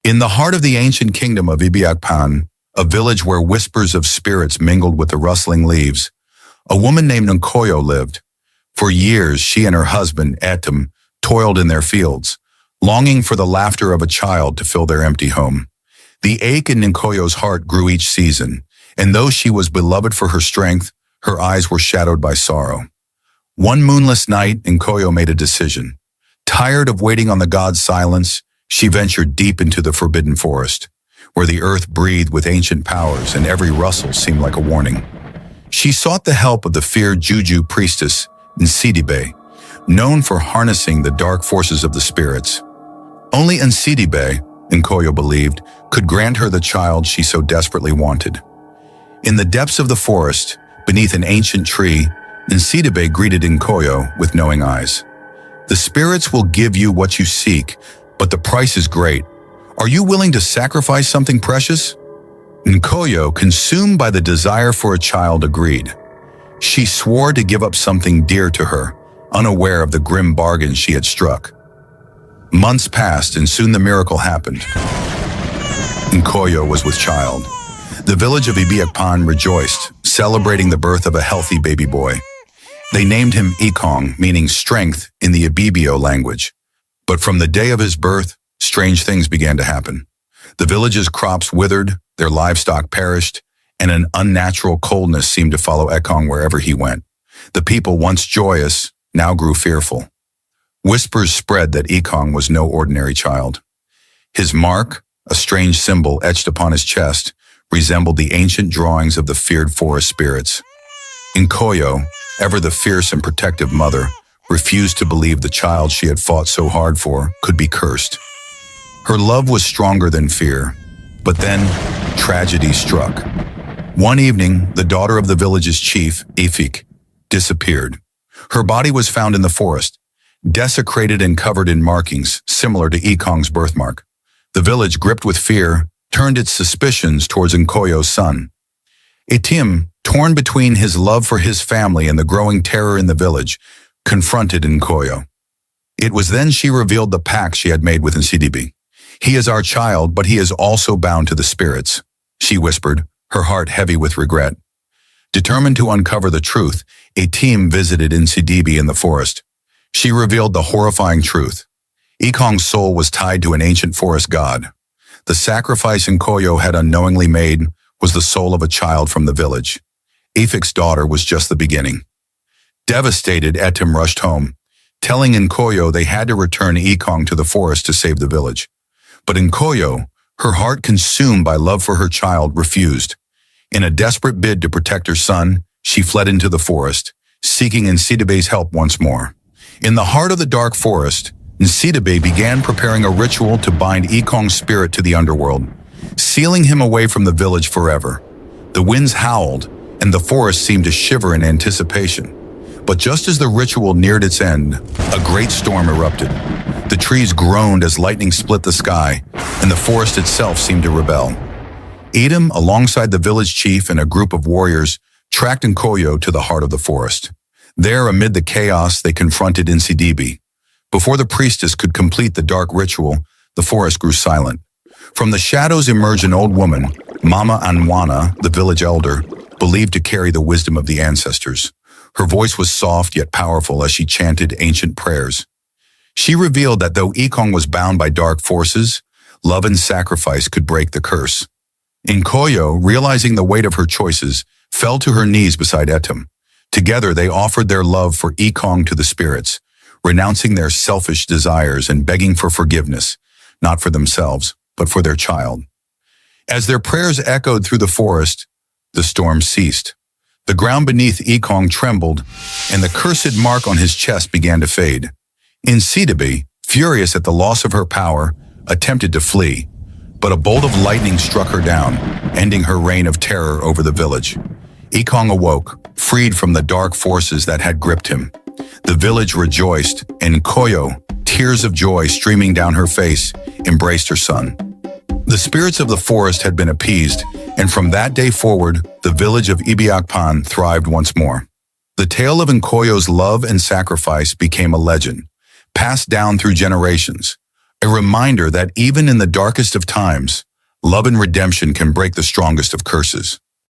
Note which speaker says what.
Speaker 1: In the heart of the ancient kingdom of Ibiakpan, a village where whispers of spirits mingled with the rustling leaves, a woman named Nkoyo lived. For years, she and her husband, Etem, toiled in their fields, longing for the laughter of a child to fill their empty home. The ache in Nkoyo's heart grew each season, and though she was beloved for her strength, her eyes were shadowed by sorrow. One moonless night, Nkoyo made a decision. Tired of waiting on the god's silence, she ventured deep into the forbidden forest, where the earth breathed with ancient powers and every rustle seemed like a warning. She sought the help of the feared juju priestess, Nsidibé, known for harnessing the dark forces of the spirits. Only Nsidibé, Nkoyo believed, could grant her the child she so desperately wanted. In the depths of the forest, beneath an ancient tree, Nsidibé greeted Nkoyo with knowing eyes. "The spirits will give you what you seek, but the price is great. Are you willing to sacrifice something precious?" Nkoyo, consumed by the desire for a child, agreed. She swore to give up something dear to her, unaware of the grim bargain she had struck. Months passed and soon the miracle happened. Nkoyo was with child. The village of Ibiakpan rejoiced, celebrating the birth of a healthy baby boy. They named him Ikong, meaning strength in the Ibibio language. But from the day of his birth, strange things began to happen. The village's crops withered, their livestock perished, and an unnatural coldness seemed to follow Ikong wherever he went. The people, once joyous, now grew fearful. Whispers spread that Ikong was no ordinary child. His mark, a strange symbol etched upon his chest, resembled the ancient drawings of the feared forest spirits. Nkoyo, ever the fierce and protective mother, refused to believe the child she had fought so hard for could be cursed. Her love was stronger than fear, but then tragedy struck. One evening, the daughter of the village's chief, Ifik, disappeared. Her body was found in the forest, desecrated and covered in markings similar to Ikong's birthmark. The village, gripped with fear, turned its suspicions towards Nkoyo's son. Etim, torn between his love for his family and the growing terror in the village, confronted Nkoyo. It was then she revealed the pact she had made with Nsidibé. "He is our child, but he is also bound to the spirits," she whispered, her heart heavy with regret. Determined to uncover the truth, a team visited Nsidibé in the forest. She revealed the horrifying truth. Ikong's soul was tied to an ancient forest god. The sacrifice Nkoyo had unknowingly made was the soul of a child from the village. Ifik's daughter was just the beginning. Devastated, Etim rushed home, telling Nkoyo they had to return Ikong to the forest to save the village. But Nkoyo, her heart consumed by love for her child, refused. In a desperate bid to protect her son, she fled into the forest, seeking Nsidibé's help once more. In the heart of the dark forest, Nsidibé began preparing a ritual to bind Ikong's spirit to the underworld, sealing him away from the village forever. The winds howled, and the forest seemed to shiver in anticipation. But just as the ritual neared its end, a great storm erupted. The trees groaned as lightning split the sky, and the forest itself seemed to rebel. Edom, alongside the village chief and a group of warriors, tracked Nkoyo to the heart of the forest. There, amid the chaos, they confronted Nsidibé. Before the priestess could complete the dark ritual, the forest grew silent. From the shadows emerged an old woman, Mama Anwana, the village elder, believed to carry the wisdom of the ancestors. Her voice was soft yet powerful as she chanted ancient prayers. She revealed that though Ikong was bound by dark forces, love and sacrifice could break the curse. Nkoyo, realizing the weight of her choices, fell to her knees beside Etem. Together they offered their love for Ikong to the spirits, renouncing their selfish desires and begging for forgiveness, not for themselves, but for their child. As their prayers echoed through the forest, the storm ceased. The ground beneath Ikong trembled, and the cursed mark on his chest began to fade. Nsidibé, furious at the loss of her power, attempted to flee, but a bolt of lightning struck her down, ending her reign of terror over the village. Ikong awoke, freed from the dark forces that had gripped him. The village rejoiced, and Nkoyo, tears of joy streaming down her face, embraced her son. The spirits of the forest had been appeased, and from that day forward, the village of Ibiakpan thrived once more. The tale of Nkoyo's love and sacrifice became a legend, passed down through generations, A reminder that even in the darkest of times, love and redemption can break the strongest of curses.